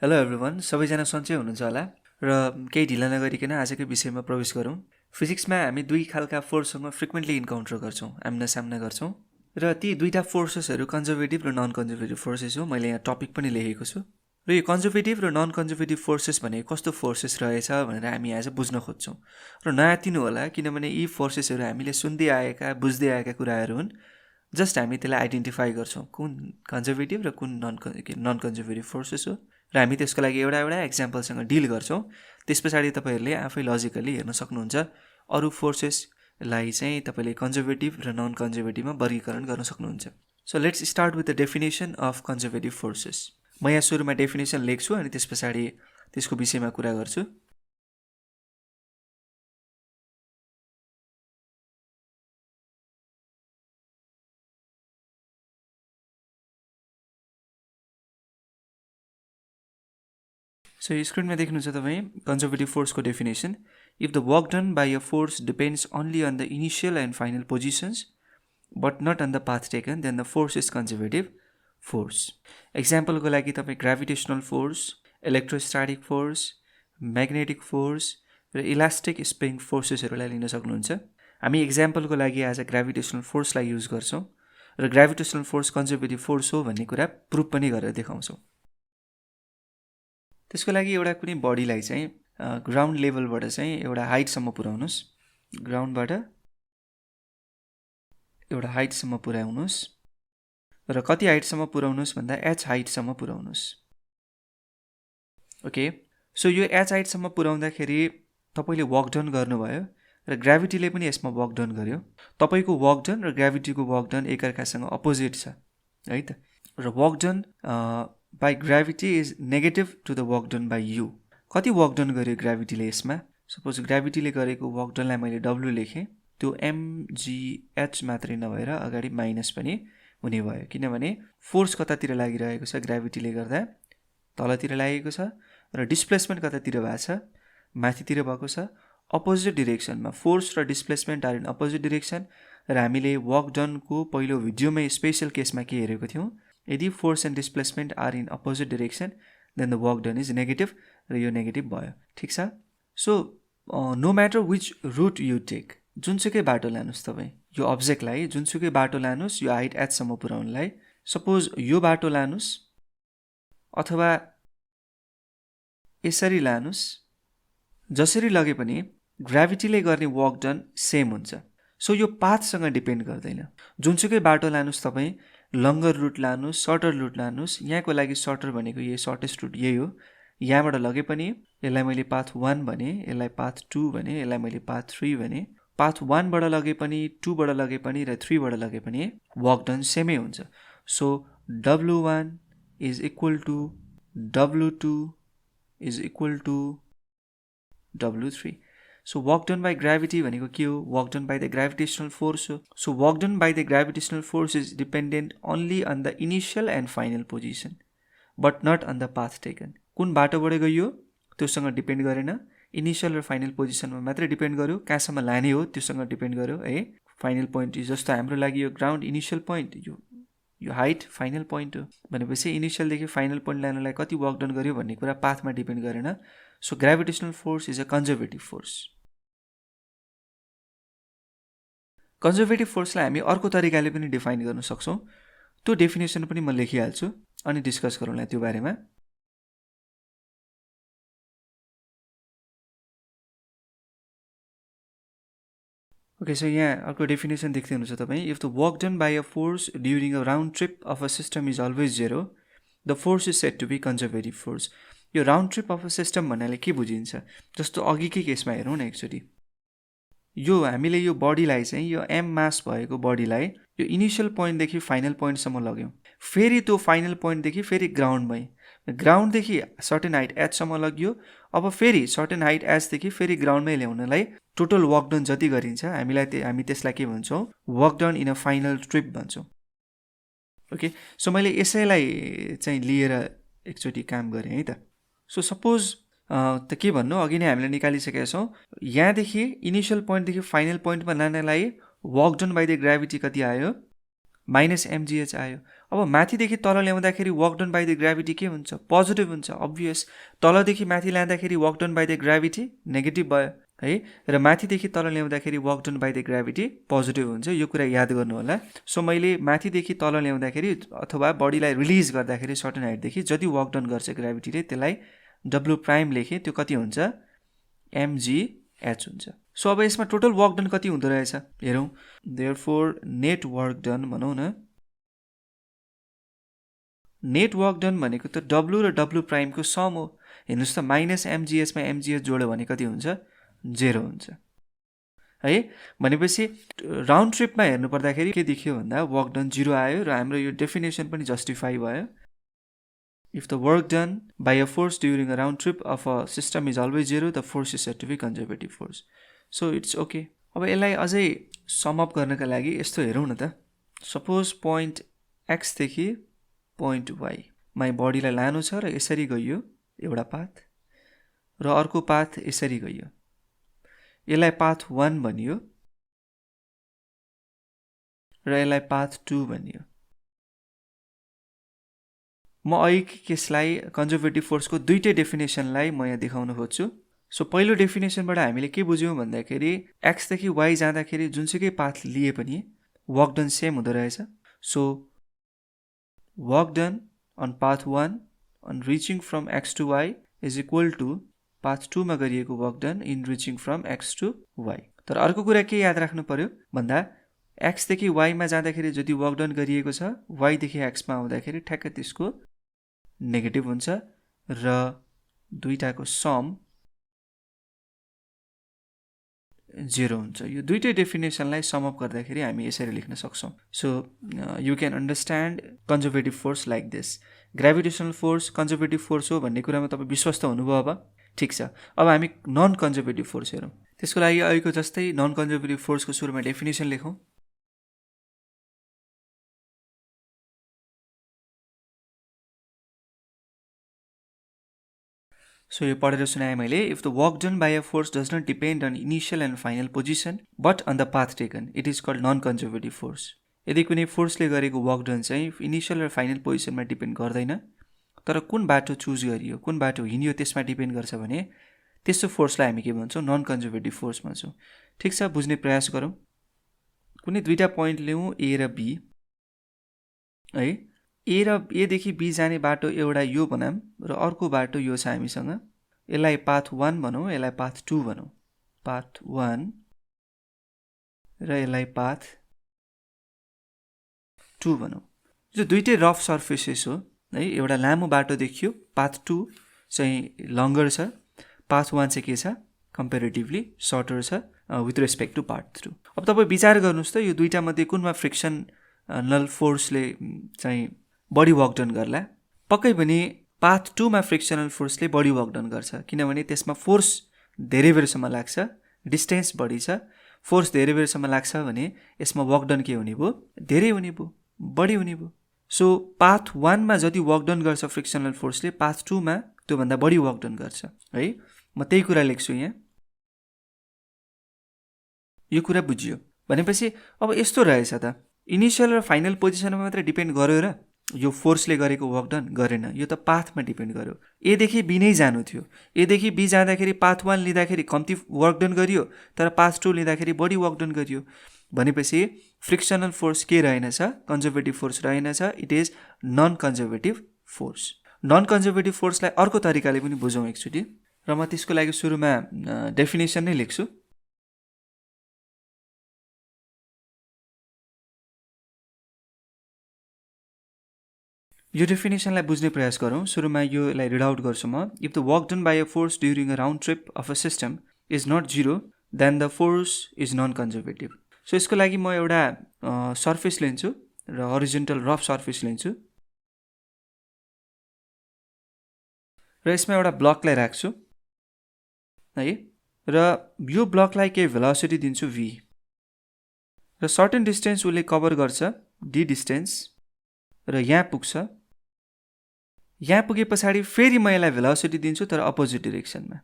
Hello everyone, सबैजना सन्चै हुनुहुन्छ होला र केही ढिला नगरिकन आजकै विषयमा प्रवेश गरौँ। फिजिक्समा हामी दुई खालका फोर्ससँग फ्रिक्वेन्टली इन्काउन्टर गर्छौँ, आम्ना सामना गर्छौँ र ती दुईटा फोर्सेसहरू कन्जर्भेटिभ र नन कन्जर्भेटिभ फोर्सेस हो। मैले यहाँ टपिक पनि लेखेको छु र यो कन्जर्भेटिभ र नन कन्जर्भेटिभ फोर्सेस भने कस्तो फोर्सेस रहेछ भनेर हामी आज बुझ्न खोज्छौँ। र नयातिनु होला, किनभने यी फोर्सेसहरू हामीले सुन्दै आएका बुझ्दै आएका कुराहरू हुन्। जस्ट हामी त्यसलाई आइडेन्टिफाई गर्छौँ कुन कन्जर्भेटिभ र कुन नन कन्जर्भेटिभ फोर्सेस हो र हामी त्यसको लागि एउटा एक्जाम्पलसँग डिल गर्छौँ। त्यस पछाडि तपाईँहरूले आफै लजिकली हेर्न सक्नुहुन्छ अरू फोर्सेसलाई चाहिँ तपाईँले कन्जर्भेटिभ र नन कन्जर्भेटिभमा वर्गीकरण गर्न सक्नुहुन्छ। So let's start with the definition of conservative forces. म यहाँ सुरुमा डेफिनेसन लेख्छु अनि त्यस पछाडि त्यसको विषयमा कुरा गर्छु। सो स्क्रिनमा देख्नुहुन्छ तपाईँ कन्जर्भेटिभ फोर्सको definition. If the work done by a force depends only on the initial and final positions but not on the path taken then the force is conservative force. एक्जाम्पलको लागि तपाईँ gravitational force, electrostatic force, magnetic force र elastic spring फोर्सेसहरूलाई लिन सक्नुहुन्छ। हामी एक्जाम्पलको लागि आज ग्राभिटेसनल फोर्सलाई युज गर्छौँ र ग्राभिटेसनल फोर्स कन्जर्भेटिभ फोर्स हो भन्ने कुरा प्रुफ पनि गरेर देखाउँछौँ। त्यसको लागि एउटा कुनै बडीलाई चाहिँ ग्राउन्ड लेभलबाट चाहिँ एउटा हाइटसम्म पुर्याउनुहोस्, ग्राउन्डबाट एउटा हाइटसम्म पुर्याउनुहोस् र कति हाइटसम्म पुर्याउनुहोस् भन्दा एच हाइटसम्म पुर्याउनुहोस्। ओके, सो यो एच हाइटसम्म पुर्याउँदाखेरि तपाईँले वर्क डन गर्नुभयो र ग्राभिटीले पनि यसमा वर्क डन गर्यो। तपाईँको वर्क डन र ग्राभिटीको वर्क डन एकअर्कासँग अपोजिट छ है त। र work done by gravity is negative to the work done by you. कति वर्क डन गर्यो ग्राभिटीले यसमा? सपोज ग्राभिटीले गरेको वर्क डनलाई मैले डब्लु लेखेँ, त्यो एमजिएच मात्रै नभएर अगाडि माइनस पनि हुने भयो, किनभने फोर्स कतातिर लागिरहेको छ? ग्राभिटीले गर्दा तलतिर लागेको छ र डिस्प्लेसमेन्ट कतातिर भएको छ? माथितिर भएको छ, अपोजिट डिरेक्सनमा। फोर्स र displacement are in opposite direction. र हामीले वर्क डनको पहिलो भिडियोमै स्पेसल केसमा के हेरेको थियौँ? यदि force and displacement are in opposite direction then the work done is negative र यो नेगेटिभ भयो। ठिक छ। So no matter which route you take, जुनसुकै बाटो लानुहोस् तपाईँ यो अब्जेक्टलाई, जुनसुकै बाटो लानुहोस् यो हाइट एचसम्म पुर्याउनलाई, सपोज यो बाटो लानुहोस् अथवा यसरी लानुहोस्, जसरी लगे पनि ग्राभिटीले गर्ने वर्क डन सेम हुन्छ। सो यो पाथसँग डिपेन्ड गर्दैन। जुनसुकै बाटो लानुहोस् तपाईँ, लङ्गर रुट लानुहोस्, सर्टर रुट लानुहोस्, यहाँको लागि सर्टर भनेको यही सर्टेस्ट रुट यही हो। यहाँबाट लगे पनि यसलाई मैले पाथ 1 भने, यसलाई पाथ 2 भने, यसलाई मैले पाथ 3 भने, पाथ 1बाट लगे पनि, 2बाट लगे पनि र 3बाट लगे पनि वर्क डन सेमै हुन्छ। So W1 is equal to W2 is equal to W3। So work done by gravity भनेको के हो? Work done by the gravitational force हो। So work done by the gravitational force is dependent only on the initial and final position but not on the path taken. कुन बाटोबाट गइयो त्योसँग depend गरेन, initial र फाइनल पोजिसनमा मात्रै depend गर्यो। कहाँसम्म लाने हो त्योसँग डिपेन्ड गर्यो है। फाइनल पोइन्ट जस्तो हाम्रो लागि यो ग्राउन्ड इनिसियल पोइन्ट, यो हाइट फाइनल पोइन्ट हो भनेपछि इनिसियलदेखि फाइनल पोइन्ट लानलाई कति वर्क डन गर्यो भन्ने कुरा पाथमा डिपेन्ड गरेन। So gravitational force is a conservative force. Conservative फोर्सलाई हामी अर्को तरिकाले पनि डिफाइन गर्न सक्छौँ। त्यो डेफिनेसन पनि म लेखिहाल्छु अनि डिस्कस गरौँला त्यो बारेमा। ओके, सो यहाँ अर्को डेफिनेसन देख्दै हुनुहुन्छ तपाईँ। If the work done by a force during a round trip of a system is always zero the force is said to be conservative force. यो round trip of a system भन्नाले के बुझिन्छ? जस्तो अघिकै केसमा हेरौँ न एकचोटि। यो हामीले यो बडीलाई चाहिँ, यो एम मास भएको बडीलाई यो इनिसियल पोइन्टदेखि फाइनल पोइन्टसम्म लग्यौँ। फेरि त्यो फाइनल पोइन्टदेखि फेरि ग्राउन्डमै, ग्राउन्डदेखि सर्टेन हाइट एचसम्म लगियो। अब फेरि सर्टेन हाइट एचदेखि फेरि ग्राउन्डमै ल्याउनलाई टोटल वर्क डन जति गरिन्छ हामी त्यसलाई के भन्छौँ? Work done in a final trip भन्छौँ। ओके, सो मैले यसैलाई चाहिँ लिएर एकचोटि काम गरेँ है त। सो सपोज त के भन्नु, अघि नै हामीले निकालिसकेका छौँ। यहाँदेखि इनिसियल पोइन्टदेखि फाइनल पोइन्टमा लानलाई work done by the gravity कति आयो? माइनस एमजिएच आयो। अब माथिदेखि तल ल्याउँदाखेरि work done by the gravity के हुन्छ? पोजिटिभ हुन्छ, अब्भियस। तलदेखि माथि ल्याउँदाखेरि work done by the gravity negative भयो है, र माथिदेखि तल ल्याउँदाखेरि work done by the gravity positive हुन्छ। यो कुरा याद गर्नु होला। सो मैले माथिदेखि तल ल्याउँदाखेरि अथवा बडीलाई रिलिज गर्दाखेरि सर्टन हाइटदेखि जति वर्क डन गर्छ ग्राभिटीले त्यसलाई डब्लु प्राइम लेखेँ, त्यो कति हुन्छ? एमजिएच हुन्छ। सो अब यसमा टोटल वर्क डन कति हुँदो रहेछ हेरौँ। देयरफोर नेट वर्क डन भनौँ न, नेट वर्क डन भनेको त डब्लु र डब्लु प्राइमको सम हो। हेर्नुहोस् त, माइनस एमजिएचमा एमजिएच जोड्यो भने कति हुन्छ? 0 हुन्छ है। भनेपछि राउन्ड ट्रिपमा हेर्नु पर्दाखेरि के देखियो भन्दा वर्क डन 0 आयो र हाम्रो यो डेफिनेसन पनि जस्टिफाई भयो। If the work done by a force during a round trip of a system is always 0, the force is said to be conservative force. So it's okay. अब यसलाई अझै sum up गर्नका लागि यस्तो हेरौँ न त। सपोज पोइन्ट एक्सदेखि पोइन्ट वाईमा बडीलाई लानु छ र यसरी गइयो एउटा पाथ, र अर्को पाथ यसरी गइयो। यसलाई पाथ 1 भनियो र यसलाई पाथ 2 भनियो। म अघिको केसलाई कन्जर्भेटिभ फोर्सको दुईटै डेफिनेसनलाई म यहाँ देखाउन खोज्छु। सो पहिलो डेफिनेसनबाट हामीले के बुझ्यौँ भन्दाखेरि एक्सदेखि वाई जाँदाखेरि जुनसुकै पाथ लिए पनि वर्क डन सेम हुँदो रहेछ। So work done on path 1 on reaching from X to Y is equal to path 2 मा गरिएको work done in reaching from X to Y. तर अर्को कुरा के याद राख्नु पर्यो भन्दा एक्सदेखि वाईमा जाँदाखेरि जति वर्क डन गरिएको छ, वाईदेखि एक्समा आउँदाखेरि ठ्याक्कै त्यसको नेगेटिभ हुन्छ र दुईटाको सम 0 हुन्छ। यो दुईटै डेफिनेसनलाई सम अप गर्दाखेरि हामी यसरी लेख्न सक्छौँ। So you can understand conservative force like this. Gravitational force conservative force हो भन्ने कुरामा तपाईँ विश्वस्त हुनुभयो अब? ठिक छ। अब हामी नन कन्जर्भेटिभ फोर्स हेरौँ। त्यसको लागि अहिलेको जस्तै नन कन्जर्भेटिभ फोर्सको सुरुमा डेफिनेसन लेखौँ। सो यो पढेर सुनाएँ मैले। If the work done by a force does not depend on initial and final position but on the path taken, it is called non conservative force. यदि कुनै फोर्सले गरेको वर्क डन चाहिँ इनिसियल र फाइनल पोजिसनमा डिपेन्ड गर्दैन, तर कुन बाटो चुज गरियो, कुन बाटो हिँडियो त्यसमा डिपेन्ड गर्छ भने त्यस्तो फोर्सलाई हामी के भन्छौँ? नन कन्जर्भेटिभ फोर्स भन्छौँ। ठिक छ, बुझ्ने प्रयास गरौँ। कुनै दुईवटा पोइन्ट लिउँ, ए र बी है। ए र एदेखि बी जाने बाटो एउटा यो बनाऊँ र अर्को बाटो यो छ हामीसँग। यसलाई पाथ 1 भनौँ, यसलाई पाथ 2 भनौँ। पाथ 1 र यसलाई पाथ 2 भनौँ। यो दुईटै रफ सर्फेसेस हो है। एउटा लामो बाटो देखियो, पाथ 2 चाहिँ लङ्गर छ, पाथ 1 चाहिँ के छ? कम्पेरेटिभली सर्टर छ विथ रेस्पेक्ट टु पाथ 2। अब तपाईँ विचार गर्नुहोस् त, यो दुईटा मध्ये कुनमा फ्रिक्सनल फोर्सले चाहिँ बढी वर्क डन गर्ला? पक्कै पनि पाथ 2 मा फ्रिक्सनल फोर्सले बढी वर्क डन गर्छ, किनभने त्यसमा फोर्स धेरै बेरसम्म लाग्छ, डिस्टेन्स बढी छ। फोर्स धेरै बेरसम्म लाग्छ भने यसमा वर्क डन के हुने भयो? धेरै हुने भयो, बढी हुने भयो। सो पाथ 1 मा जति वर्क डन गर्छ फ्रिक्सनल फोर्सले, पाथ 2 मा त्योभन्दा बढी वर्क डन गर्छ है। म त्यही कुरा लेख्छु यहाँ। यो कुरा बुझियो भनेपछि अब यस्तो रहेछ त, इनिसियल र फाइनल पोजिसनमा मात्रै डिपेन्ड गर्यो र यो फोर्सले गरेको वर्क डन गरेन, यो त पाथमा डिपेन्ड गर्यो। एदेखि बी नै जानु थियो, एदेखि बी जाँदाखेरि पाथ 1 लिँदाखेरि कम्ती वर्क डन गरियो, तर पाथ 2 लिँदाखेरि बढी वर्क डन गरियो। भनेपछि फ्रिक्सनल फोर्स के रहेनछ? कन्जर्भेटिभ फोर्स रहेनछ। It is non conservative force. Non conservative फोर्सलाई अर्को तरिकाले पनि बुझौँ एकचोटि, र म त्यसको लागि सुरुमा डेफिनेसन नै लेख्छु। यो डेफिनेसनलाई बुझ्ने प्रयास गरौँ। सुरुमा योलाई रिड आउट गर्छु म। If the work done by a force during a round trip of a system is not 0 then the force is non conservative. So यसको लागि म एउटा सर्फेस लिन्छु र हरिजेन्टल रफ सर्फेस लिन्छु र यसमा एउटा ब्लकलाई राख्छु है, र यो ब्लकलाई केही भेलोसिटी दिन्छु v, र सर्टेन डिस्टेन्स उसले कभर गर्छ, d डिस्टेन्स, र यहाँ पुग्छ। यहाँ पुगे पछाडि फेरि म यसलाई भेलोसिटी दिन्छु तर अपोजिट डिरेक्सनमा।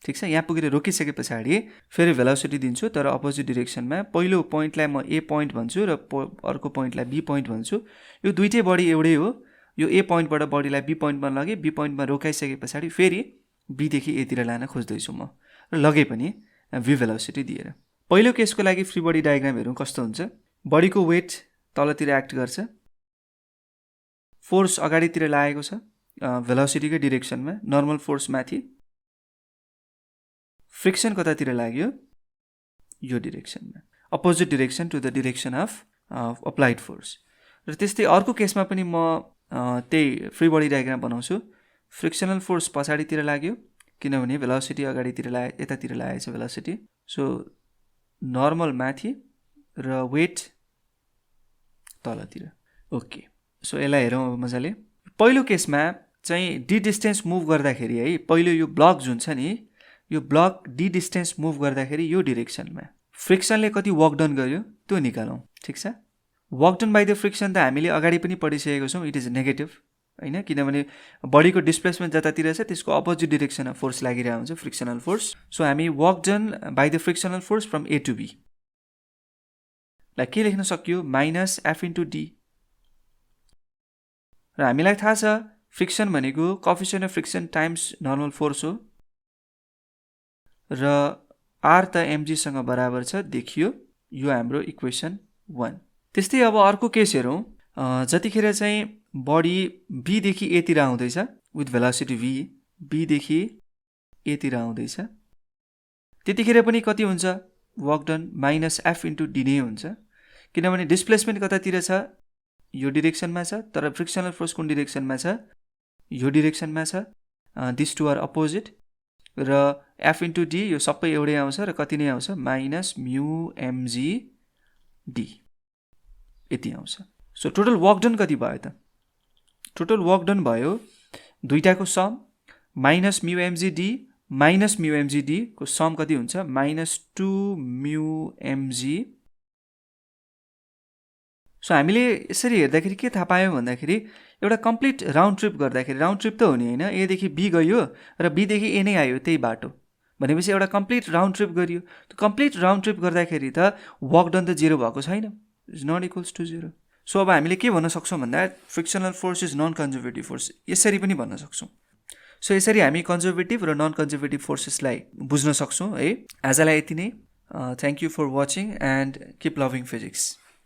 ठिक छ। यहाँ पुगेर रोकिसके पछाडि फेरि भेलोसिटी दिन्छु, तर अपोजिट डिरेक्सनमा। पहिलो पोइन्टलाई म ए पोइन्ट भन्छु र अर्को पोइन्टलाई बी पोइन्ट भन्छु। यो दुइटै बडी एउटै हो। यो ए पोइन्टबाट बडीलाई बी पोइन्टमा लगे, बी पोइन्टमा रोकाइसके पछाडि फेरि बीदेखि एतिर लान खोज्दैछु म, र लगे पनि भी भेलोसिटी दिएर। पहिलो केसको लागि फ्री बडी डायग्राम हेरौँ कस्तो हुन्छ। बडीको वेट तलतिर एक्ट गर्छ, फोर्स अगाडितिर लागेको छ भेलोसिटीकै डिरेक्सनमा, नर्मल फोर्स माथि, फ्रिक्सन कतातिर लाग्यो, यो डिरेक्सनमा, opposite direction to the direction of applied force. र त्यस्तै अर्को केसमा पनि म त्यही फ्री बडी डायग्राम बनाउँछु। फ्रिक्सनल फोर्स पछाडितिर लाग्यो, किनभने भेलोसिटी अगाडितिर यतातिर लागेको छ भेलोसिटी। सो नर्मल माथि र वेट तलतिर। ओके, सो यसलाई हेरौँ अब मजाले। पहिलो केसमा चाहिँ डी डिस्टेन्स मुभ गर्दाखेरि है, पहिलो यो ब्लक जुन छ नि, यो ब्लक डी डिस्टेन्स मुभ गर्दाखेरि यो डिरेक्सनमा फ्रिक्सनले कति वर्क डन गर्यो त्यो निकालौँ। ठिक छ। Work done by the friction त हामीले अगाडि पनि पढिसकेको छौँ, इट इज नेगेटिभ होइन, किनभने बडीको डिस्प्लेसमेन्ट जतातिर छ त्यसको अपोजिट डिरेक्सनमा फोर्स लागिरहेको हुन्छ, फ्रिक्सनल फोर्स। सो हामी work done by the frictional force from A to B लाई के लेख्न सकियो, माइनस एफ इन्टु डी। र हामीलाई थाहा छ फ्रिक्सन भनेको coefficient of friction times normal force हो, र आर त एमजीसँग बराबर छ देखियो। यो हाम्रो इक्वेसन 1। त्यस्तै अब अर्को केस हेरौँ। जतिखेर चाहिँ बडी बीदेखि एतिर आउँदैछ विथ भेलोसिटी भी, बीदेखि एतिर आउँदैछ, त्यतिखेर पनि कति हुन्छ work done, minus F into D नै हुन्छ, किनभने डिस्प्लेसमेन्ट कतातिर छ, यो डिरेक्सनमा छ, तर फ्रिक्सनल फोर्स कुन डिरेक्सनमा छ, यो डिरेक्सनमा छ। दिस टु आर अपोजिट, र एफ इन्टु डी यो सबै एउटै आउँछ, र कति नै आउँछ, माइनस म्यू एमजी डी, यति आउँछ। सो टोटल वर्क डन कति भयो त? टोटल वर्क डन भयो दुईटाको sum minus mu m g d minus mu m g d को सम कति हुन्छ, माइनस 2 म्यू एमजी। सो हामीले यसरी हेर्दाखेरि के थाहा पायौँ भन्दाखेरि एउटा कम्प्लिट राउन्ड ट्रिप गर्दाखेरि, राउन्ड ट्रिप त हो नि होइन, एदेखि बी गयो र बीदेखि ए नै आयो त्यही बाटो, भनेपछि एउटा कम्प्लिट राउन्ड ट्रिप गरियो। त्यो कम्प्लिट राउन्ड ट्रिप गर्दाखेरि त वर्क डन त 0 भएको छैन, is not equals to 0। So अब हामीले के भन्न सक्छौँ भन्दा frictional force is non conservative force, यसरी पनि भन्न सक्छौँ। सो यसरी हामी कन्जर्भेटिभ र नन कन्जर्भेटिभ फोर्सेसलाई बुझ्न सक्छौँ है। आजलाई यति नै। Thank you for watching and keep loving physics.